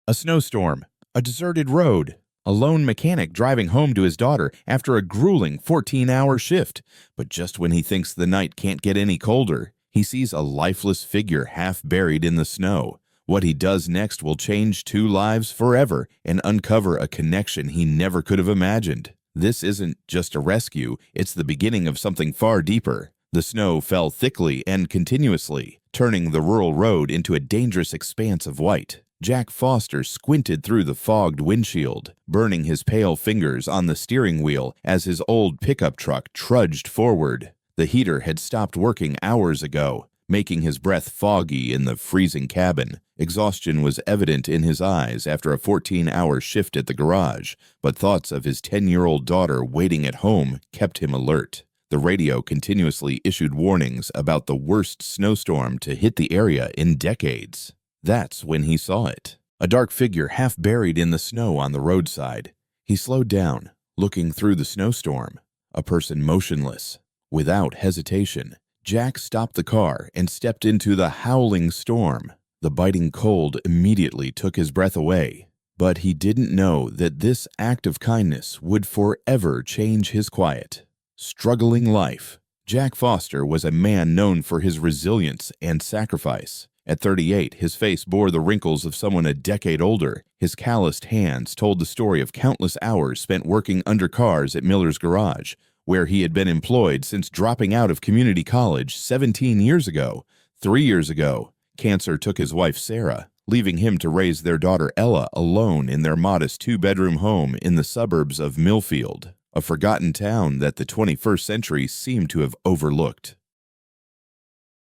A snowstorm, a deserted road, a lone mechanic driving home to his daughter after a grueling 14-hour shift. But just when he thinks the night can't get any colder, he sees a lifeless figure half buried in the snow. What he does next will change two lives forever and uncover a connection he never could have imagined. This isn't just a rescue, it's the beginning of something far deeper. The snow fell thickly and continuously, turning the rural road into a dangerous expanse of white. Jack Foster squinted through the fogged windshield, burning his pale fingers on the steering wheel as his old pickup truck trudged forward. The heater had stopped working hours ago, making his breath foggy in the freezing cabin. Exhaustion was evident in his eyes after a 14-hour shift at the garage, but thoughts of his 10-year-old daughter waiting at home kept him alert. The radio continuously issued warnings about the worst snowstorm to hit the area in decades. That's when he saw it. A dark figure half buried in the snow on the roadside. He slowed down, looking through the snowstorm. A person motionless. Without hesitation, Jack stopped the car and stepped into the howling storm. The biting cold immediately took his breath away. But he didn't know that this act of kindness would forever change his quiet, struggling life. Jack Foster was a man known for his resilience and sacrifice. At 38, his face bore the wrinkles of someone a decade older. His calloused hands told the story of countless hours spent working under cars at Miller's garage, where he had been employed since dropping out of community college 17 years ago. 3 years ago, cancer took his wife Sarah, leaving him to raise their daughter Ella alone in their modest two-bedroom home in the suburbs of Millfield, a forgotten town that the 21st century seemed to have overlooked.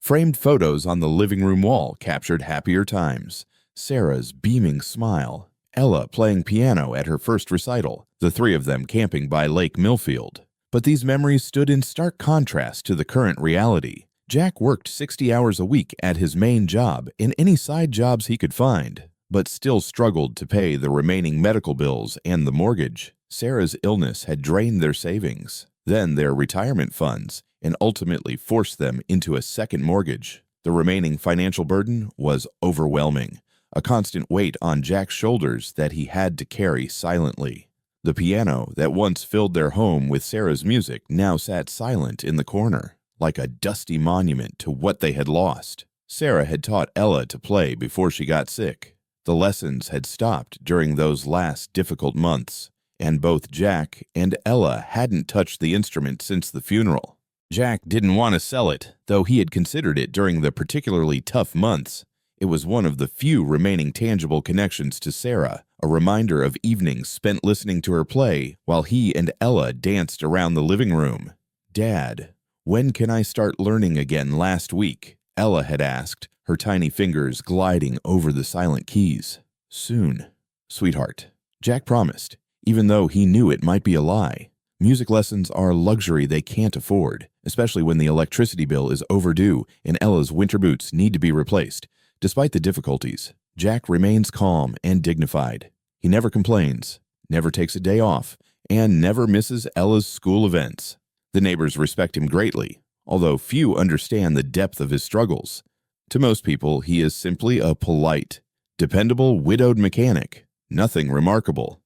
Framed photos on the living room wall captured happier times. Sarah's beaming smile, Ella playing piano at her first recital, the three of them camping by Lake Millfield. But these memories stood in stark contrast to the current reality. Jack worked 60 hours a week at his main job and any side jobs he could find, but still struggled to pay the remaining medical bills and the mortgage. Sarah's illness had drained their savings, then their retirement funds, and ultimately forced them into a second mortgage. The remaining financial burden was overwhelming, a constant weight on Jack's shoulders that he had to carry silently. The piano that once filled their home with Sarah's music now sat silent in the corner, like a dusty monument to what they had lost. Sarah had taught Ella to play before she got sick. The lessons had stopped during those last difficult months, and both Jack and Ella hadn't touched the instrument since the funeral. Jack didn't want to sell it, though he had considered it during the particularly tough months. It was one of the few remaining tangible connections to Sarah, a reminder of evenings spent listening to her play while he and Ella danced around the living room. "Dad, when can I start learning again last week?" Ella had asked, her tiny fingers gliding over the silent keys. "Soon, sweetheart," Jack promised, even though he knew it might be a lie. Music lessons are a luxury they can't afford, especially when the electricity bill is overdue and Ella's winter boots need to be replaced. Despite the difficulties, Jack remains calm and dignified. He never complains, never takes a day off, and never misses Ella's school events. The neighbors respect him greatly, although few understand the depth of his struggles. To most people, he is simply a polite, dependable widowed mechanic, nothing remarkable.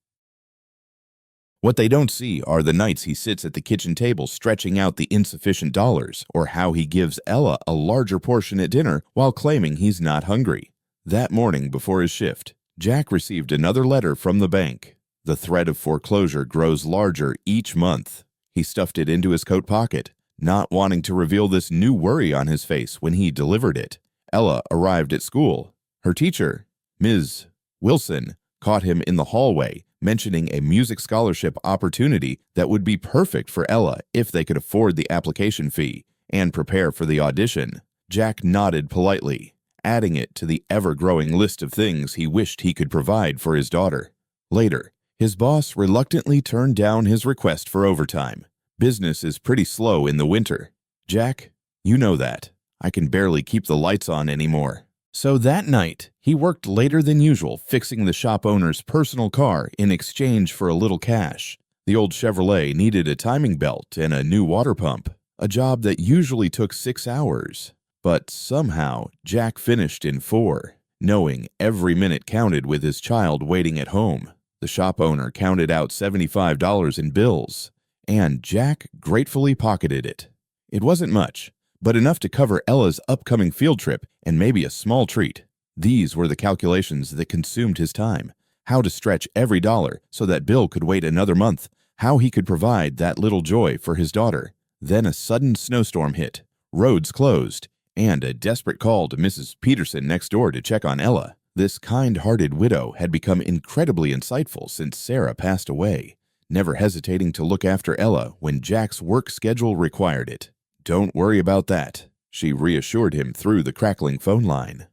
What they don't see are the nights he sits at the kitchen table stretching out the insufficient dollars, or how he gives Ella a larger portion at dinner while claiming he's not hungry. That morning before his shift, Jack received another letter from the bank. The threat of foreclosure grows larger each month. He stuffed it into his coat pocket, not wanting to reveal this new worry on his face when he delivered it. Ella arrived at school. Her teacher, Ms. Wilson, caught him in the hallway, mentioning a music scholarship opportunity that would be perfect for Ella if they could afford the application fee and prepare for the audition. Jack nodded politely, adding it to the ever-growing list of things he wished he could provide for his daughter. Later, his boss reluctantly turned down his request for overtime. Business is pretty slow in the winter. "Jack, you know that. I can barely keep the lights on anymore." So that night, he worked later than usual fixing the shop owner's personal car in exchange for a little cash. The old Chevrolet needed a timing belt and a new water pump, a job that usually took 6 hours. But somehow, Jack finished in 4. knowing every minute counted with his child waiting at home. The shop owner counted out $75 in bills, and Jack gratefully pocketed it. It wasn't much, but enough to cover Ella's upcoming field trip and maybe a small treat. These were the calculations that consumed his time. How to stretch every dollar so that Bill could wait another month. How he could provide that little joy for his daughter. Then a sudden snowstorm hit. Roads closed, and a desperate call to Mrs. Peterson next door to check on Ella. This kind-hearted widow had become incredibly insightful since Sarah passed away, never hesitating to look after Ella when Jack's work schedule required it. "Don't worry about that," she reassured him through the crackling phone line.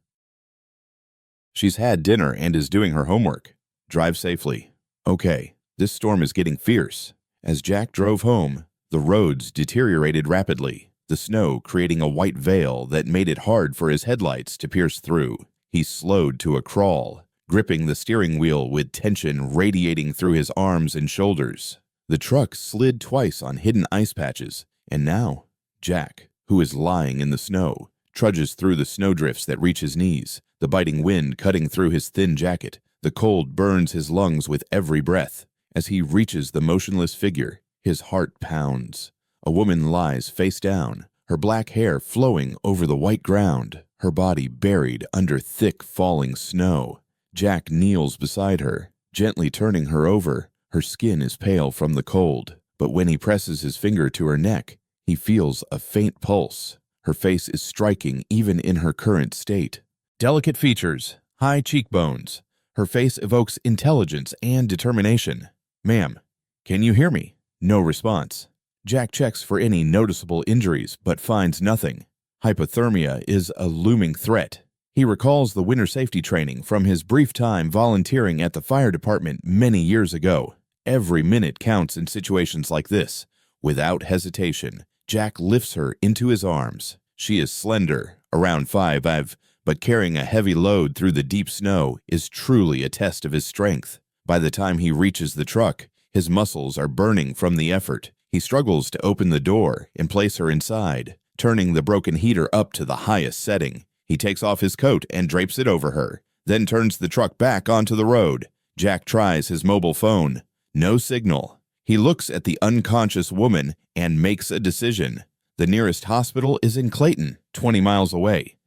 "She's had dinner and is doing her homework. Drive safely." "Okay, this storm is getting fierce." As Jack drove home, the roads deteriorated rapidly, the snow creating a white veil that made it hard for his headlights to pierce through. He slowed to a crawl, gripping the steering wheel with tension radiating through his arms and shoulders. The truck slid twice on hidden ice patches, and now Jack, who is lying in the snow, trudges through the snowdrifts that reach his knees, the biting wind cutting through his thin jacket. The cold burns his lungs with every breath. As he reaches the motionless figure, his heart pounds. A woman lies face down, her black hair flowing over the white ground, her body buried under thick falling snow. Jack kneels beside her, gently turning her over. Her skin is pale from the cold, but when he presses his finger to her neck, he feels a faint pulse. Her face is striking even in her current state. Delicate features, high cheekbones. Her face evokes intelligence and determination. "Ma'am, can you hear me?" No response. Jack checks for any noticeable injuries, but finds nothing. Hypothermia is a looming threat. He recalls the winter safety training from his brief time volunteering at the fire department many years ago. Every minute counts in situations like this. Without hesitation, Jack lifts her into his arms. She is slender, around 5'5", but carrying a heavy load through the deep snow is truly a test of his strength. By the time he reaches the truck, his muscles are burning from the effort. He struggles to open the door and place her inside, turning the broken heater up to the highest setting. He takes off his coat and drapes it over her, then turns the truck back onto the road. Jack tries his mobile phone. No signal. He looks at the unconscious woman and makes a decision. The nearest hospital is in Clayton, 20 miles away.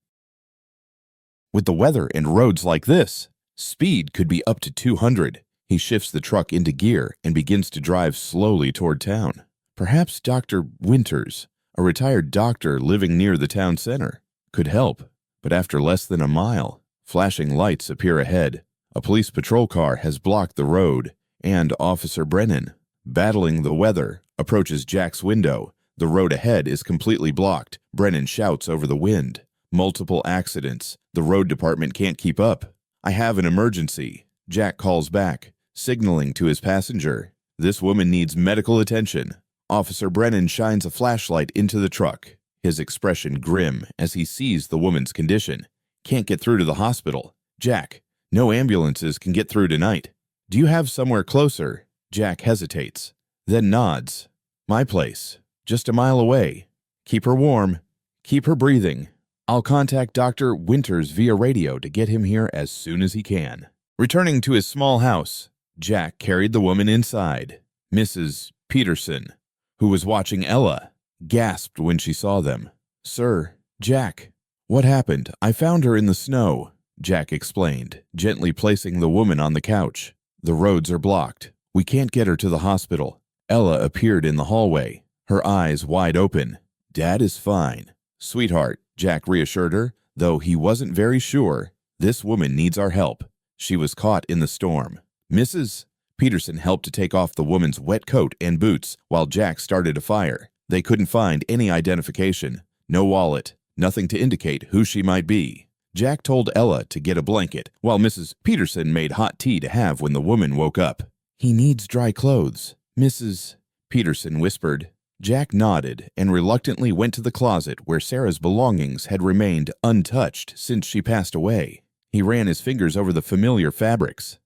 With the weather and roads like this, speed could be up to 200. He shifts the truck into gear and begins to drive slowly toward town. Perhaps Dr. Winters, a retired doctor living near the town center, could help. But after less than a mile, flashing lights appear ahead. A police patrol car has blocked the road, and Officer Brennan, battling the weather, approaches Jack's window. The road ahead is completely blocked. Brennan shouts over the wind. Multiple accidents. The road department can't keep up. "I have an emergency." Jack calls back, signaling to his passenger. This woman needs medical attention. Officer Brennan shines a flashlight into the truck, his expression grim as he sees the woman's condition. "Can't get through to the hospital." "Jack, no ambulances can get through tonight. Do you have somewhere closer?" Jack hesitates, then nods. "My place, just a mile away. Keep her warm. Keep her breathing. I'll contact Dr. Winters via radio to get him here as soon as he can." Returning to his small house, Jack carried the woman inside. Mrs. Peterson, who was watching Ella, gasped when she saw them. "Sir, Jack, what happened? I found her in the snow," Jack explained, gently placing the woman on the couch. "The roads are blocked. We can't get her to the hospital." Ella appeared in the hallway, her eyes wide open. "Dad is fine." "Sweetheart," Jack reassured her, though he wasn't very sure. "This woman needs our help. She was caught in the storm." Mrs. Peterson helped to take off the woman's wet coat and boots while Jack started a fire. They couldn't find any identification. No wallet, nothing to indicate who she might be. Jack told Ella to get a blanket, while Mrs. Peterson made hot tea to have when the woman woke up. "He needs dry clothes," Mrs. Peterson whispered. Jack nodded and reluctantly went to the closet where Sarah's belongings had remained untouched since she passed away. He ran his fingers over the familiar fabrics.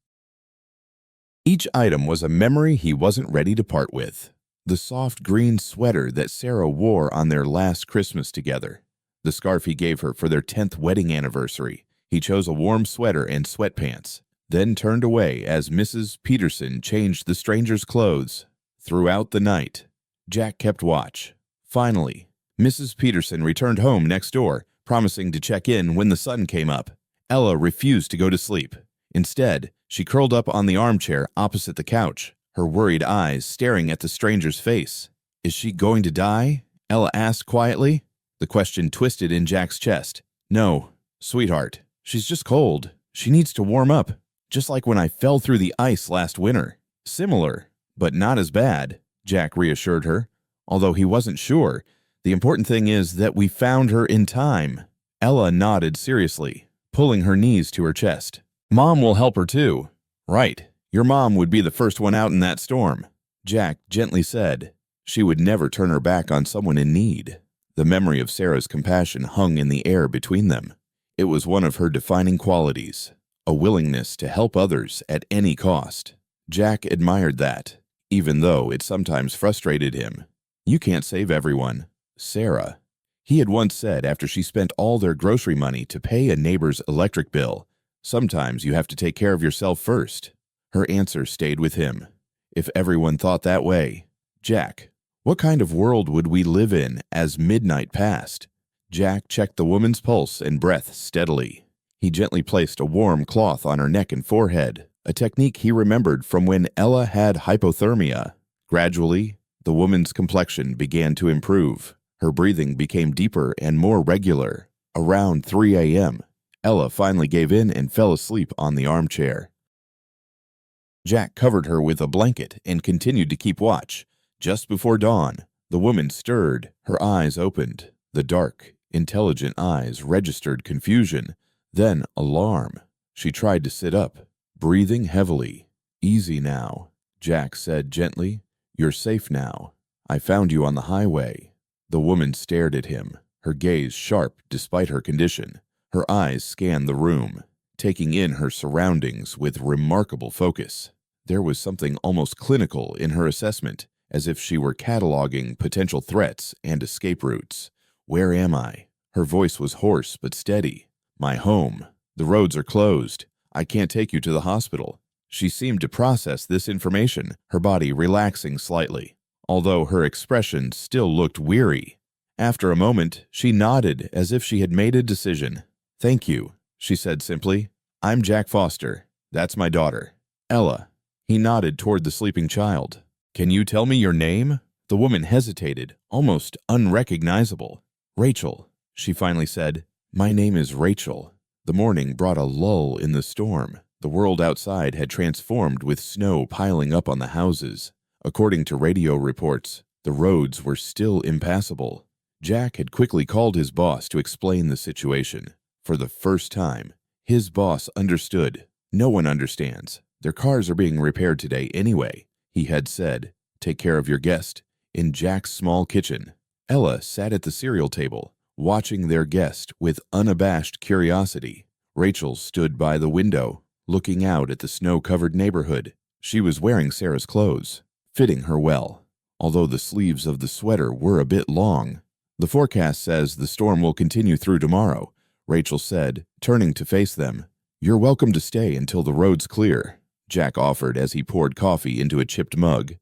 Each item was a memory he wasn't ready to part with. The soft green sweater that Sarah wore on their last Christmas together. The scarf he gave her for their 10th wedding anniversary. He chose a warm sweater and sweatpants, then turned away as Mrs. Peterson changed the stranger's clothes. Throughout the night, Jack kept watch. Finally, Mrs. Peterson returned home next door, promising to check in when the sun came up. Ella refused to go to sleep. Instead, she curled up on the armchair opposite the couch, her worried eyes staring at the stranger's face. "Is she going to die?" Ella asked quietly. The question twisted in Jack's chest. "No, sweetheart. She's just cold. She needs to warm up, just like when I fell through the ice last winter." "Similar, but not as bad," Jack reassured her. Although he wasn't sure, the important thing is that we found her in time. Ella nodded seriously, pulling her knees to her chest. "Mom will help her too." "Right. Your mom would be the first one out in that storm," Jack gently said. She would never turn her back on someone in need. The memory of Sarah's compassion hung in the air between them. It was one of her defining qualities, a willingness to help others at any cost. Jack admired that, even though it sometimes frustrated him. You can't save everyone. Sarah. He had once said after she spent all their grocery money to pay a neighbor's electric bill, "Sometimes you have to take care of yourself first." Her answer stayed with him. If everyone thought that way, Jack, what kind of world would we live in as midnight passed? Jack checked the woman's pulse and breath steadily. He gently placed a warm cloth on her neck and forehead, a technique he remembered from when Ella had hypothermia. Gradually, the woman's complexion began to improve. Her breathing became deeper and more regular. Around 3 a.m., Ella finally gave in and fell asleep on the armchair. Jack covered her with a blanket and continued to keep watch. Just before dawn, the woman stirred, her eyes opened. The dark, intelligent eyes registered confusion, then alarm. She tried to sit up, breathing heavily. "Easy now," Jack said gently. "You're safe now. I found you on the highway." The woman stared at him, her gaze sharp despite her condition. Her eyes scanned the room, taking in her surroundings with remarkable focus. There was something almost clinical in her assessment, as if she were cataloging potential threats and escape routes. "Where am I?" Her voice was hoarse but steady. "My home. The roads are closed. I can't take you to the hospital." She seemed to process this information, her body relaxing slightly, although her expression still looked weary. After a moment, she nodded as if she had made a decision. "Thank you," she said simply. "I'm Jack Foster. That's my daughter, Ella." He nodded toward the sleeping child. "Can you tell me your name?" The woman hesitated, almost unrecognizable. "Rachel," she finally said. "My name is Rachel." The morning brought a lull in the storm. The world outside had transformed with snow piling up on the houses. According to radio reports, the roads were still impassable. Jack had quickly called his boss to explain the situation. For the first time, his boss understood. "No one understands. Their cars are being repaired today anyway," he had said. "Take care of your guest." In Jack's small kitchen, Ella sat at the cereal table, watching their guest with unabashed curiosity. Rachel stood by the window, looking out at the snow-covered neighborhood. She was wearing Sarah's clothes, fitting her well, although the sleeves of the sweater were a bit long. "The forecast says the storm will continue through tomorrow," Rachel said, turning to face them. "You're welcome to stay until the road's clear," Jack offered as he poured coffee into a chipped mug.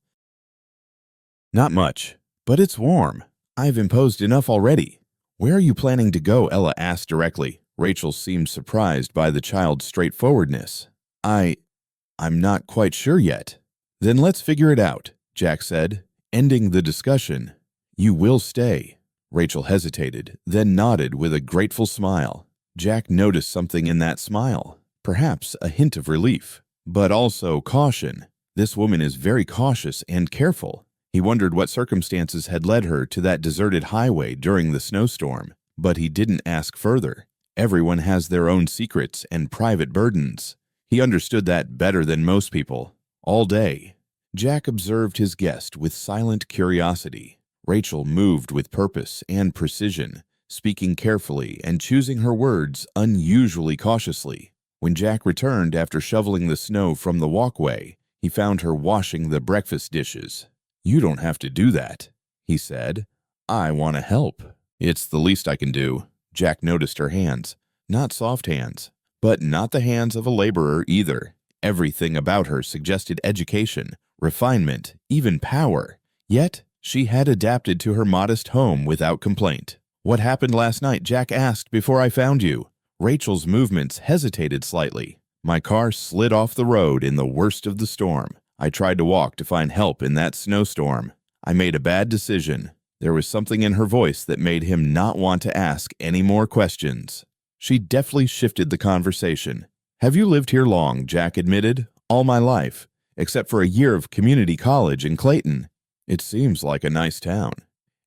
"Not much, but it's warm. I've imposed enough already." "Where are you planning to go?" Ella asked directly. Rachel seemed surprised by the child's straightforwardness. I'm not quite sure yet." "Then let's figure it out," Jack said, ending the discussion. "You will stay." Rachel hesitated, then nodded with a grateful smile. Jack noticed something in that smile, perhaps a hint of relief, but also caution. This woman is very cautious and careful. He wondered what circumstances had led her to that deserted highway during the snowstorm, but he didn't ask further. Everyone has their own secrets and private burdens. He understood that better than most people. All day, Jack observed his guest with silent curiosity. Rachel moved with purpose and precision, speaking carefully and choosing her words unusually cautiously. When Jack returned after shoveling the snow from the walkway, he found her washing the breakfast dishes. "You don't have to do that," he said. "I want to help." "It's the least I can do." Jack noticed her hands. Not soft hands, but not the hands of a laborer either. Everything about her suggested education, refinement, even power. Yet, she had adapted to her modest home without complaint. "What happened last night?" Jack asked before I found you. Rachel's movements hesitated slightly. "My car slid off the road in the worst of the storm. I tried to walk to find help in that snowstorm. I made a bad decision." There was something in her voice that made him not want to ask any more questions. She deftly shifted the conversation. "Have you lived here long?" Jack admitted. "All my life, except for a year of community college in Clayton." "It seems like a nice town."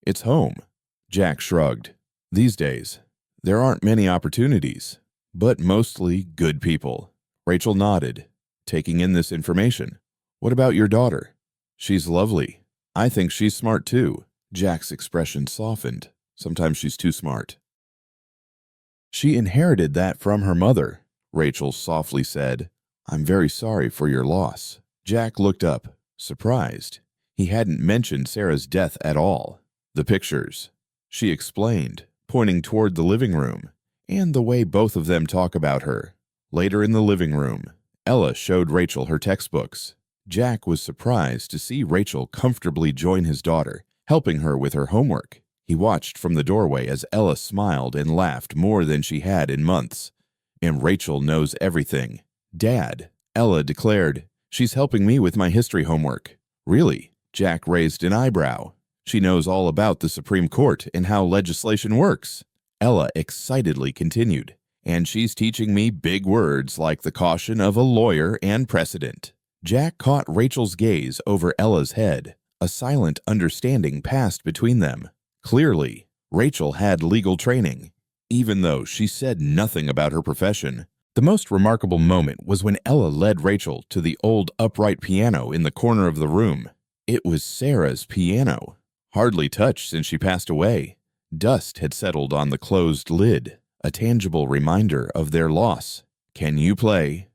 "It's home." Jack shrugged. "These days, there aren't many opportunities, but mostly good people." Rachel nodded, taking in this information. "What about your daughter?" "She's lovely. I think she's smart too." Jack's expression softened. "Sometimes she's too smart." "She inherited that from her mother," Rachel softly said. "I'm very sorry for your loss." Jack looked up, surprised. He hadn't mentioned Sarah's death at all. "The pictures," she explained, pointing toward the living room, "and the way both of them talk about her." Later in the living room, Ella showed Rachel her textbooks. Jack was surprised to see Rachel comfortably join his daughter, helping her with her homework. He watched from the doorway as Ella smiled and laughed more than she had in months. "And Rachel knows everything." "Dad," Ella declared, "she's helping me with my history homework." "Really?" Jack raised an eyebrow. "She knows all about the Supreme Court and how legislation works." Ella excitedly continued, "And she's teaching me big words like the caution of a lawyer and precedent." Jack caught Rachel's gaze over Ella's head. A silent understanding passed between them. Clearly, Rachel had legal training, even though she said nothing about her profession. The most remarkable moment was when Ella led Rachel to the old upright piano in the corner of the room. It was Sarah's piano, hardly touched since she passed away. Dust had settled on the closed lid, a tangible reminder of their loss. "Can you play?"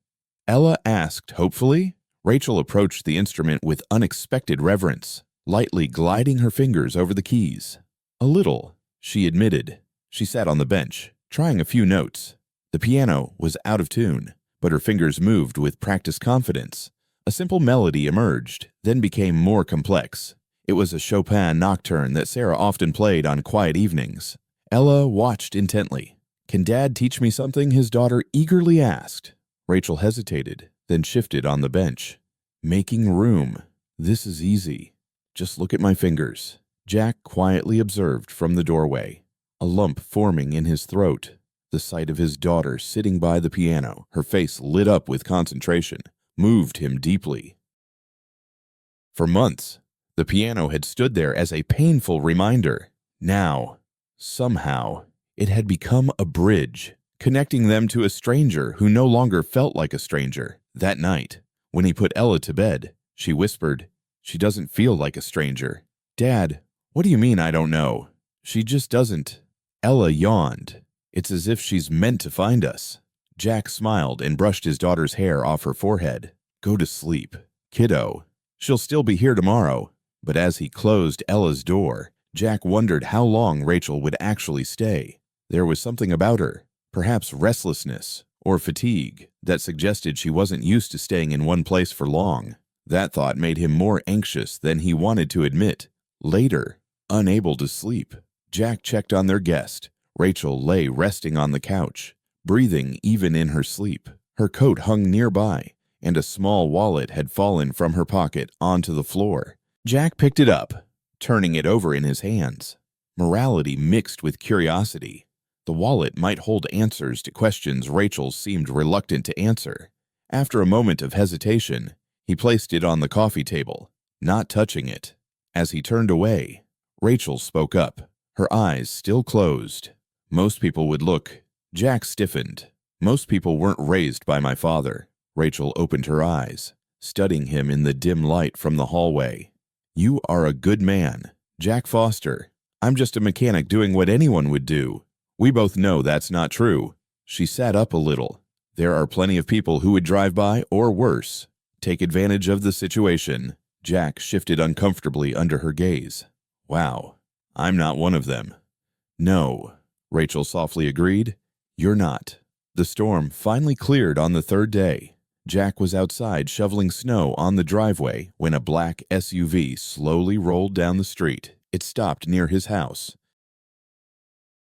Ella asked hopefully. Rachel approached the instrument with unexpected reverence, lightly gliding her fingers over the keys. "A little," she admitted. She sat on the bench, trying a few notes. The piano was out of tune, but her fingers moved with practiced confidence. A simple melody emerged, then became more complex. It was a Chopin nocturne that Sarah often played on quiet evenings. Ella watched intently. "Can Dad teach me something?" his daughter eagerly asked. Rachel hesitated, then shifted on the bench. "Making room. This is easy. Just look at my fingers." Jack quietly observed from the doorway, a lump forming in his throat. The sight of his daughter sitting by the piano, her face lit up with concentration, moved him deeply. For months, the piano had stood there as a painful reminder. Now, somehow, it had become a bridge, connecting them to a stranger who no longer felt like a stranger. That night, when he put Ella to bed, she whispered, "She doesn't feel like a stranger." "Dad, what do you mean I don't know?" "She just doesn't." Ella yawned. "It's as if she's meant to find us." Jack smiled and brushed his daughter's hair off her forehead. "Go to sleep, kiddo. She'll still be here tomorrow." But as he closed Ella's door, Jack wondered how long Rachel would actually stay. There was something about her, perhaps restlessness or fatigue, that suggested she wasn't used to staying in one place for long. That thought made him more anxious than he wanted to admit. Later, unable to sleep, Jack checked on their guest. Rachel lay resting on the couch, breathing even in her sleep. Her coat hung nearby, and a small wallet had fallen from her pocket onto the floor. Jack picked it up, turning it over in his hands. Morality mixed with curiosity. The wallet might hold answers to questions Rachel seemed reluctant to answer. After a moment of hesitation, he placed it on the coffee table, not touching it. As he turned away, Rachel spoke up, her eyes still closed. "Most people would look." Jack stiffened. "Most people weren't raised by my father." Rachel opened her eyes, studying him in the dim light from the hallway. "You are a good man, Jack Foster. I'm just a mechanic doing what anyone would do." "We both know that's not true." She sat up a little. "There are plenty of people who would drive by, or worse, take advantage of the situation." Jack shifted uncomfortably under her gaze. "Wow, I'm not one of them." "No," Rachel softly agreed. "You're not. The storm finally cleared on the third day. Jack was outside shoveling snow on the driveway when a black SUV slowly rolled down the street. It stopped near his house.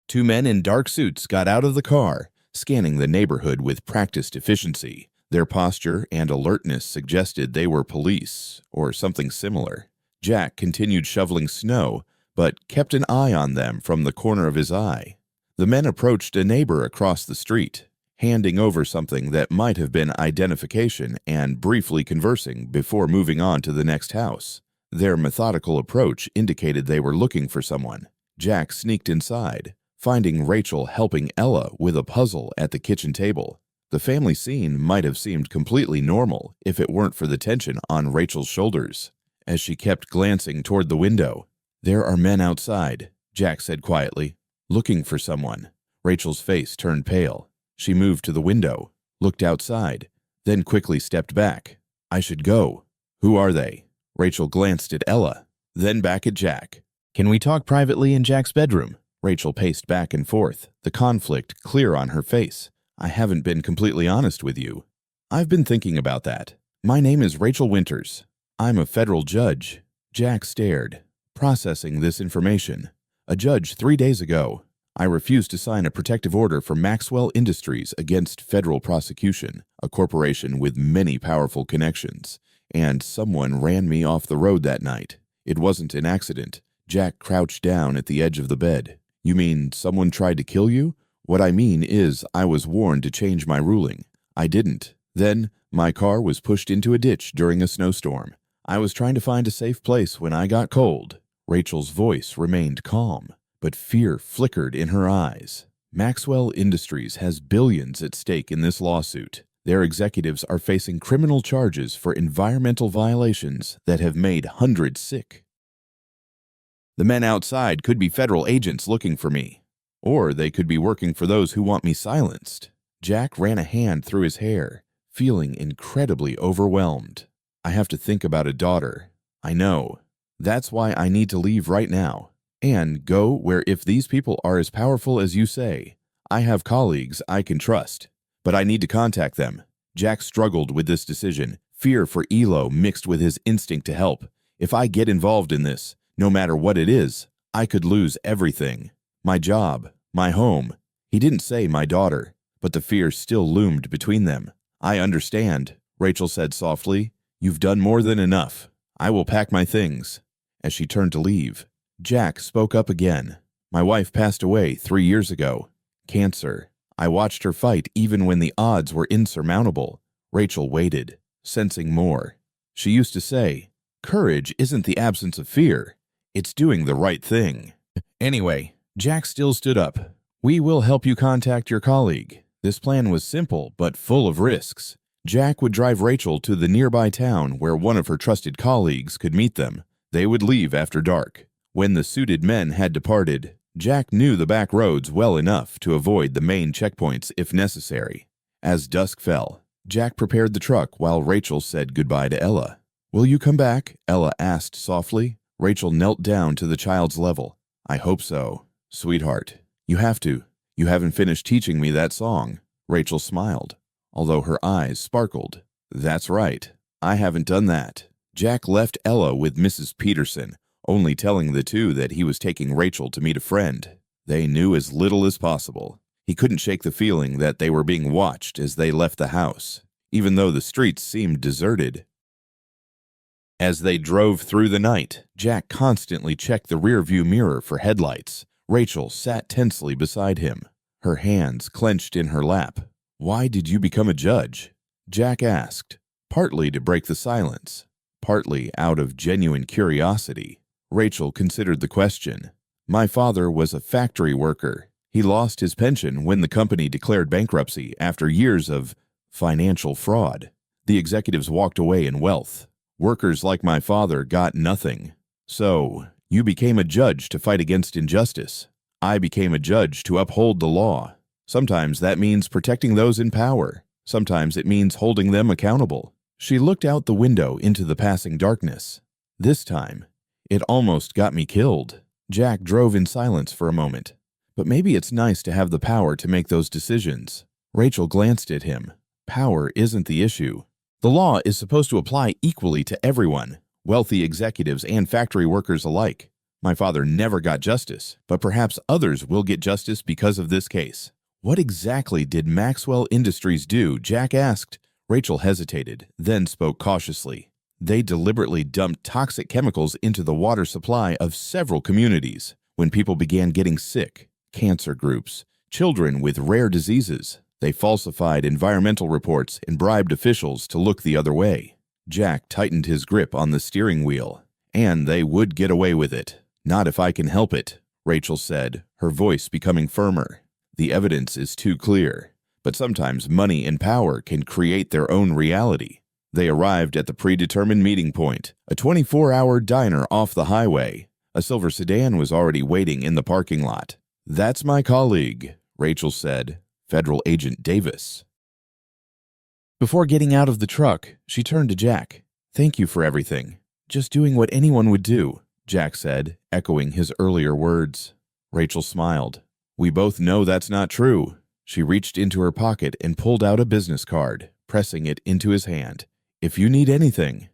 Two men in dark suits got out of the car, scanning the neighborhood with practiced efficiency. Their posture and alertness suggested they were police or something similar. Jack continued shoveling snow, but kept an eye on them from the corner of his eye. The men approached a neighbor across the street, handing over something that might have been identification and briefly conversing before moving on to the next house. Their methodical approach indicated they were looking for someone. Jack sneaked inside, finding Rachel helping Ella with a puzzle at the kitchen table. The family scene might have seemed completely normal if it weren't for the tension on Rachel's shoulders. As she kept glancing toward the window, "There are men outside," Jack said quietly, "looking for someone." Rachel's face turned pale. She moved to the window, looked outside, then quickly stepped back. "I should go." "Who are they?" Rachel glanced at Ella, then back at Jack. "Can we talk privately in Jack's bedroom?" Rachel paced back and forth, the conflict clear on her face. "I haven't been completely honest with you." "I've been thinking about that. My name is Rachel Winters. I'm a federal judge." Jack stared, processing this information. "A judge 3 days ago. I refused to sign a protective order for Maxwell Industries against federal prosecution, a corporation with many powerful connections, and someone ran me off the road that night. It wasn't an accident." Jack crouched down at the edge of the bed. "You mean someone tried to kill you?" "What I mean is I was warned to change my ruling. I didn't. Then my car was pushed into a ditch during a snowstorm. I was trying to find a safe place when I got cold." Rachel's voice remained calm, but fear flickered in her eyes. Maxwell Industries has billions at stake in this lawsuit. Their executives are facing criminal charges for environmental violations that have made hundreds sick. The men outside could be federal agents looking for me, or they could be working for those who want me silenced. Jack ran a hand through his hair, feeling incredibly overwhelmed. "I have to think about a daughter. I know. That's why I need to leave right now and go where, if these people are as powerful as you say, I have colleagues I can trust. But I need to contact them." Jack struggled with this decision, fear for Elo mixed with his instinct to help. "If I get involved in this, no matter what it is, I could lose everything. My job, my home." He didn't say my daughter, but the fear still loomed between them. "I understand," Rachel said softly. "You've done more than enough. I will pack my things." As she turned to leave, Jack spoke up again. "My wife passed away 3 years ago. Cancer. I watched her fight even when the odds were insurmountable." Rachel waited, sensing more. "She used to say, 'Courage isn't the absence of fear. It's doing the right thing.'" Anyway, Jack still stood up. "We will help you contact your colleague." This plan was simple but full of risks. Jack would drive Rachel to the nearby town where one of her trusted colleagues could meet them. They would leave after dark. When the suited men had departed, Jack knew the back roads well enough to avoid the main checkpoints if necessary. As dusk fell, Jack prepared the truck while Rachel said goodbye to Ella. "Will you come back?" Ella asked softly. Rachel knelt down to the child's level. "I hope so, sweetheart. You have to. You haven't finished teaching me that song." Rachel smiled, although her eyes sparkled. "That's right. I haven't done that." Jack left Ella with Mrs. Peterson, only telling the two that he was taking Rachel to meet a friend. They knew as little as possible. He couldn't shake the feeling that they were being watched as they left the house, even though the streets seemed deserted. As they drove through the night, Jack constantly checked the rearview mirror for headlights. Rachel sat tensely beside him, her hands clenched in her lap. "Why did you become a judge?" Jack asked, partly to break the silence, partly out of genuine curiosity. Rachel considered the question. "My father was a factory worker. He lost his pension when the company declared bankruptcy after years of financial fraud. The executives walked away in wealth. Workers like my father got nothing. So, you became a judge to fight against injustice. I became a judge to uphold the law. Sometimes that means protecting those in power. Sometimes it means holding them accountable." She looked out the window into the passing darkness. "This time, it almost got me killed." Jack drove in silence for a moment. "But maybe it's nice to have the power to make those decisions." Rachel glanced at him. Power isn't the issue. The law is supposed to apply equally to everyone, wealthy executives and factory workers alike. My father never got justice, but perhaps others will get justice because of this case. What exactly did Maxwell Industries do? Jack asked. Rachel hesitated, then spoke cautiously. They deliberately dumped toxic chemicals into the water supply of several communities. When people began getting sick, cancer groups, children with rare diseases, they falsified environmental reports and bribed officials to look the other way. Jack tightened his grip on the steering wheel. And they would get away with it. Not if I can help it, Rachel said, her voice becoming firmer. The evidence is too clear, but sometimes money and power can create their own reality. They arrived at the predetermined meeting point, a 24-hour diner off the highway. A silver sedan was already waiting in the parking lot. That's my colleague, Rachel said, Federal Agent Davis. Before getting out of the truck, she turned to Jack. Thank you for everything. Just doing what anyone would do, Jack said, echoing his earlier words. Rachel smiled. We both know that's not true. She reached into her pocket and pulled out a business card, pressing it into his hand. If you need anything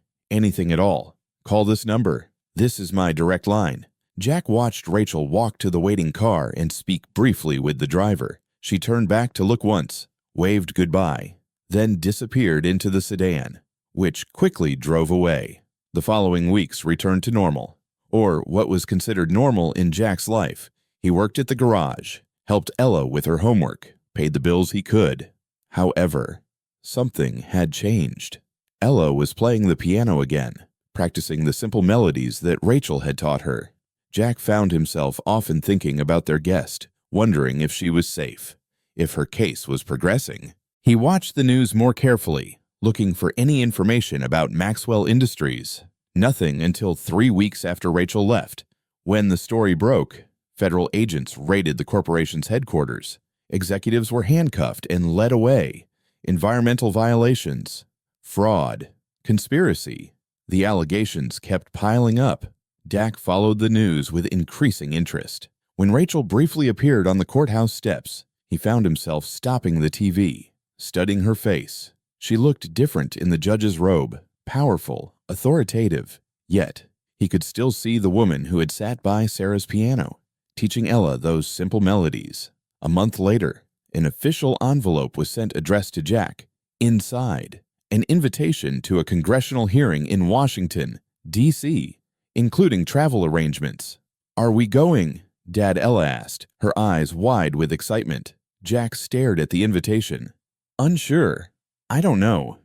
at all, call this number. This is my direct line. Jack watched Rachel walk to the waiting car and speak briefly with the driver. She turned back to look once, waved goodbye, then disappeared into the sedan, which quickly drove away. The following weeks returned to normal, or what was considered normal in Jack's life. He worked at the garage, helped Ella with her homework, paid the bills he could. However, something had changed. Ella was playing the piano again, practicing the simple melodies that Rachel had taught her. Jack found himself often thinking about their guest, wondering if she was safe, if her case was progressing. He watched the news more carefully, looking for any information about Maxwell Industries. Nothing until 3 weeks after Rachel left. When the story broke, federal agents raided the corporation's headquarters. Executives were handcuffed and led away. Environmental violations, fraud, conspiracy. The allegations kept piling up. Jack followed the news with increasing interest. When Rachel briefly appeared on the courthouse steps, he found himself stopping the TV, studying her face. She looked different in the judge's robe, powerful, authoritative. Yet, he could still see the woman who had sat by Sarah's piano, teaching Ella those simple melodies. A month later, an official envelope was sent addressed to Jack. Inside, an invitation to a congressional hearing in Washington, D.C., including travel arrangements. Are we going? Dad Ella asked, her eyes wide with excitement. Jack stared at the invitation. Unsure. I don't know.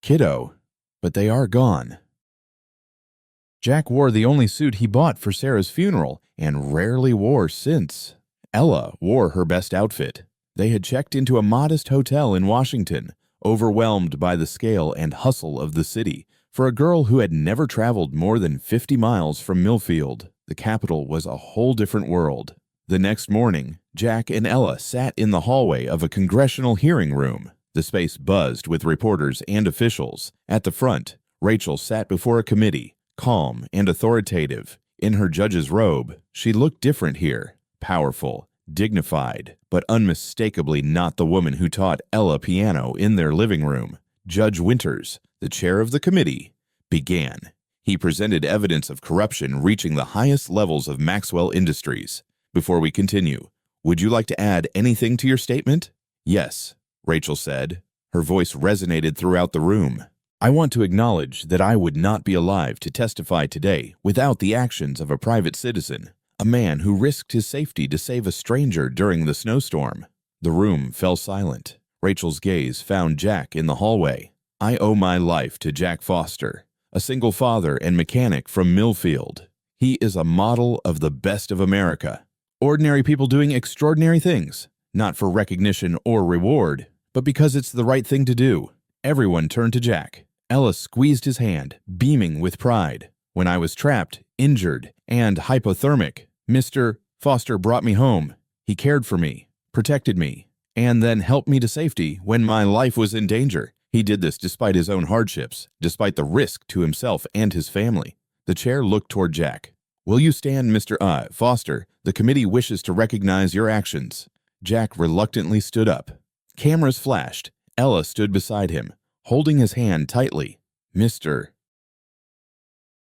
Kiddo. But they are gone. Jack wore the only suit he bought for Sarah's funeral and rarely wore since. Ella wore her best outfit. They had checked into a modest hotel in Washington, overwhelmed by the scale and hustle of the city. For a girl who had never traveled more than 50 miles from Millfield, the capital was a whole different world. The next morning, Jack and Ella sat in the hallway of a congressional hearing room. The space buzzed with reporters and officials. At the front, Rachel sat before a committee, calm and authoritative. In her judge's robe, she looked different here, powerful, dignified, but unmistakably not the woman who taught Ella piano in their living room. Judge Winters, the chair of the committee, began. He presented evidence of corruption reaching the highest levels of Maxwell Industries. Before we continue, would you like to add anything to your statement? Yes, Rachel said. Her voice resonated throughout the room. I want to acknowledge that I would not be alive to testify today without the actions of a private citizen, a man who risked his safety to save a stranger during the snowstorm. The room fell silent. Rachel's gaze found Jack in the hallway. I owe my life to Jack Foster, a single father and mechanic from Millfield. He is a model of the best of America. Ordinary people doing extraordinary things, not for recognition or reward, but because it's the right thing to do. Everyone turned to Jack. Ella squeezed his hand, beaming with pride. When I was trapped, injured, and hypothermic, Mr. Foster brought me home. He cared for me, protected me, and then helped me to safety when my life was in danger. He did this despite his own hardships, despite the risk to himself and his family. The chair looked toward Jack. Will you stand, Mr. Foster? The committee wishes to recognize your actions. Jack reluctantly stood up. Cameras flashed. Ella stood beside him, holding his hand tightly. "Mr.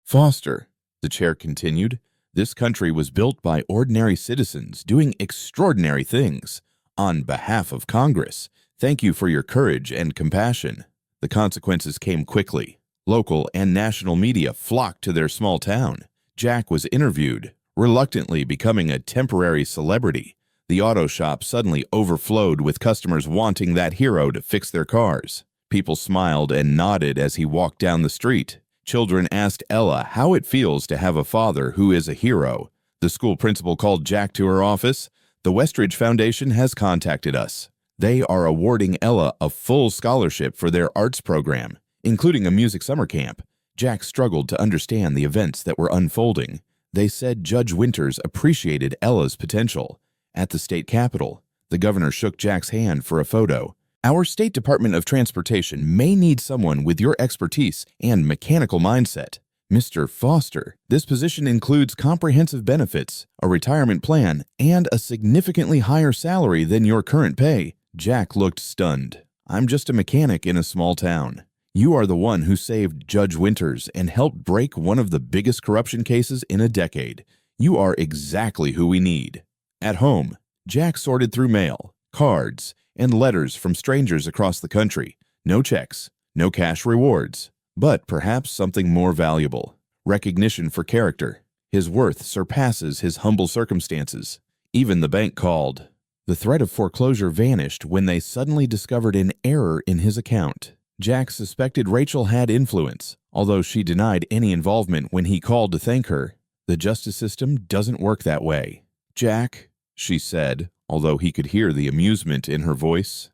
Foster," the chair continued, "this country was built by ordinary citizens doing extraordinary things. On behalf of Congress, thank you for your courage and compassion." The consequences came quickly. Local and national media flocked to their small town. Jack was interviewed, reluctantly becoming a temporary celebrity. The auto shop suddenly overflowed with customers wanting that hero to fix their cars. People smiled and nodded as he walked down the street. Children asked Ella how it feels to have a father who is a hero. The school principal called Jack to her office. "The Westridge Foundation has contacted us. They are awarding Ella a full scholarship for their arts program, including a music summer camp." Jack struggled to understand the events that were unfolding. They said Judge Winters appreciated Ella's potential. At the state capitol, the governor shook Jack's hand for a photo. "Our State Department of Transportation may need someone with your expertise and mechanical mindset. Mr. Foster, this position includes comprehensive benefits, a retirement plan, and a significantly higher salary than your current pay." Jack looked stunned. "I'm just a mechanic in a small town. You are the one who saved Judge Winters and helped break one of the biggest corruption cases in a decade. You are exactly who we need." At home, Jack sorted through mail, cards, and letters from strangers across the country. No checks, no cash rewards, but perhaps something more valuable: recognition for character. His worth surpasses his humble circumstances. Even the bank called. The threat of foreclosure vanished when they suddenly discovered an error in his account. Jack suspected Rachel had influence, although she denied any involvement when he called to thank her. The justice system doesn't work that way. "Jack," she said, although he could hear the amusement in her voice.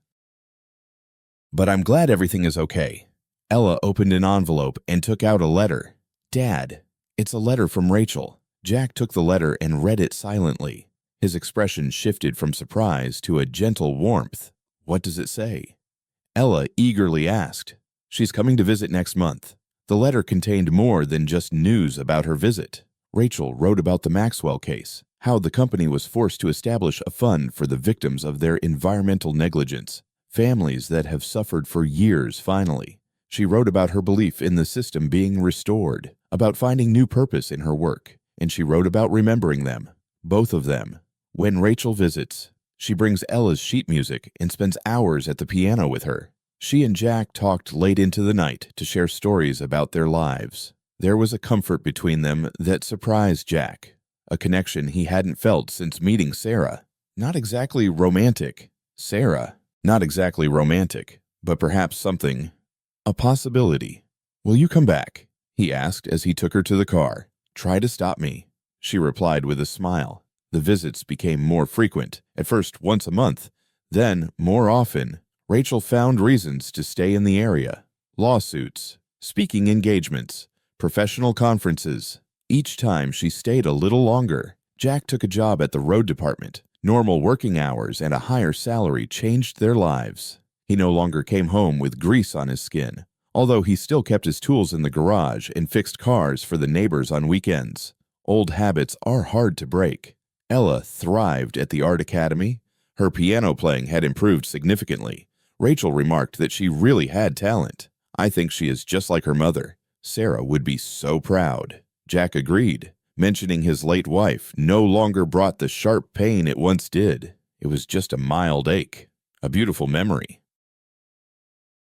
"But I'm glad everything is okay." Ella opened an envelope and took out a letter. "Dad, it's a letter from Rachel." Jack took the letter and read it silently. His expression shifted from surprise to a gentle warmth. "What does it say?" Ella eagerly asked. "She's coming to visit next month." The letter contained more than just news about her visit. Rachel wrote about the Maxwell case, how the company was forced to establish a fund for the victims of their environmental negligence, families that have suffered for years finally. She wrote about her belief in the system being restored, about finding new purpose in her work, and she wrote about remembering them, both of them. When Rachel visits, she brings Ella's sheet music and spends hours at the piano with her. She and Jack talked late into the night to share stories about their lives. There was a comfort between them that surprised Jack, a connection he hadn't felt since meeting Sarah. Not exactly romantic. Sarah, not exactly romantic, but perhaps something, a possibility. "Will you come back?" he asked as he took her to the car. "Try to stop me," she replied with a smile. The visits became more frequent, at first once a month, then more often. Rachel found reasons to stay in the area: lawsuits, speaking engagements, professional conferences. Each time she stayed a little longer. Jack took a job at the road department. Normal working hours and a higher salary changed their lives. He no longer came home with grease on his skin, although he still kept his tools in the garage and fixed cars for the neighbors on weekends. Old habits are hard to break. Ella thrived at the art academy. Her piano playing had improved significantly. Rachel remarked that she really had talent. "I think she is just like her mother. Sarah would be so proud." Jack agreed, mentioning his late wife no longer brought the sharp pain it once did. It was just a mild ache, a beautiful memory.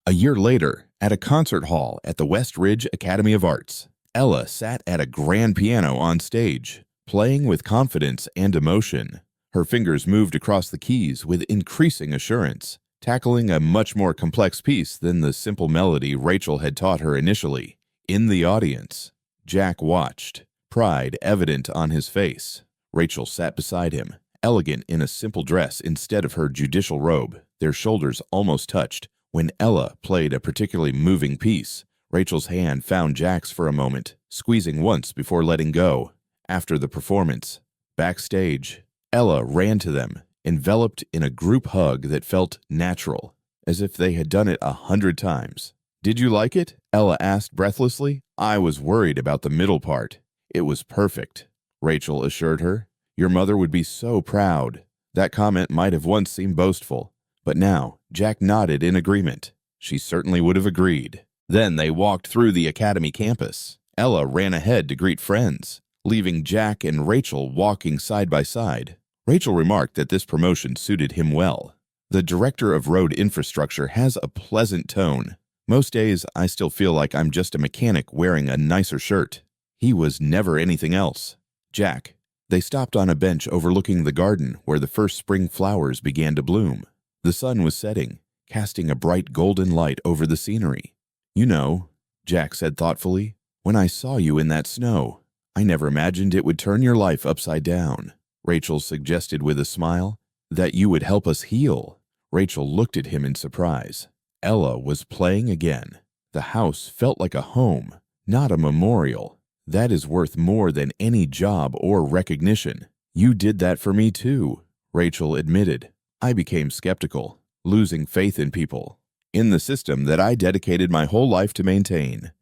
A year later, at a concert hall at the West Ridge Academy of Arts, Ella sat at a grand piano on stage, playing with confidence and emotion. Her fingers moved across the keys with increasing assurance, tackling a much more complex piece than the simple melody Rachel had taught her initially. In the audience, Jack watched, pride evident on his face. Rachel sat beside him, elegant in a simple dress instead of her judicial robe. Their shoulders almost touched. When Ella played a particularly moving piece, Rachel's hand found Jack's for a moment, squeezing once before letting go. After the performance, backstage, Ella ran to them, enveloped in a group hug that felt natural, as if they had done it 100 times. "Did you like it?" Ella asked breathlessly. "I was worried about the middle part." "It was perfect," Rachel assured her. "Your mother would be so proud." That comment might have once seemed boastful, But now, Jack nodded in agreement. She certainly would have agreed. Then they walked through the academy campus. Ella ran ahead to greet friends, leaving Jack and Rachel walking side by side. Rachel remarked that this promotion suited him well. The director of road infrastructure has a pleasant tone. Most days, I still feel like I'm just a mechanic wearing a nicer shirt. He was never anything else. Jack. They stopped on a bench overlooking the garden where the first spring flowers began to bloom. The sun was setting, casting a bright golden light over the scenery. You know, Jack said thoughtfully, when I saw you in that snow, I never imagined it would turn your life upside down. Rachel suggested with a smile, that you would help us heal. Rachel looked at him in surprise. Ella was playing again. The house felt like a home, not a memorial. That is worth more than any job or recognition. You did that for me too, Rachel admitted. I became skeptical, losing faith in people, in the system that I dedicated my whole life to maintain.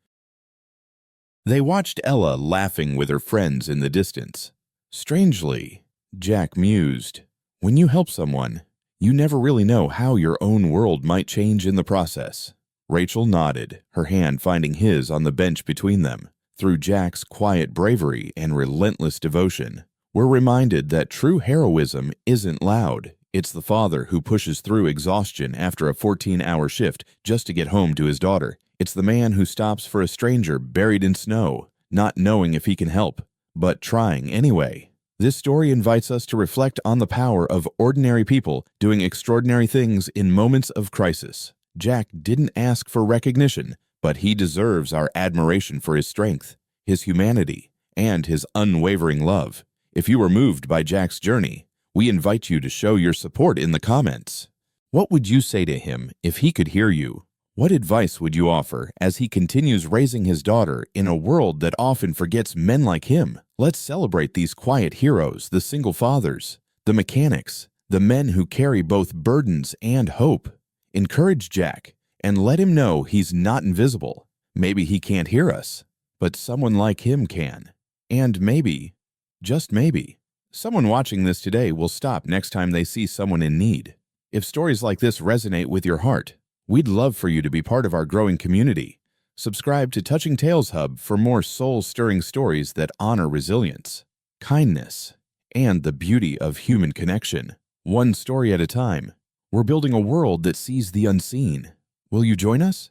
They watched Ella laughing with her friends in the distance. Strangely, Jack mused, when you help someone, you never really know how your own world might change in the process. Rachel nodded, her hand finding his on the bench between them. Through Jack's quiet bravery and relentless devotion, we're reminded that true heroism isn't loud. It's the father who pushes through exhaustion after a 14-hour shift just to get home to his daughter. It's the man who stops for a stranger buried in snow, not knowing if he can help, but trying anyway. This story invites us to reflect on the power of ordinary people doing extraordinary things in moments of crisis. Jack didn't ask for recognition, but he deserves our admiration for his strength, his humanity, and his unwavering love. If you were moved by Jack's journey, we invite you to show your support in the comments. What would you say to him if he could hear you? What advice would you offer as he continues raising his daughter in a world that often forgets men like him? Let's celebrate these quiet heroes, the single fathers, the mechanics, the men who carry both burdens and hope. Encourage Jack and let him know he's not invisible. Maybe he can't hear us, but someone like him can. And maybe, just maybe, someone watching this today will stop next time they see someone in need. If stories like this resonate with your heart, we'd love for you to be part of our growing community. Subscribe to Touching Tales Hub for more soul-stirring stories that honor resilience, kindness, and the beauty of human connection. One story at a time, we're building a world that sees the unseen. Will you join us?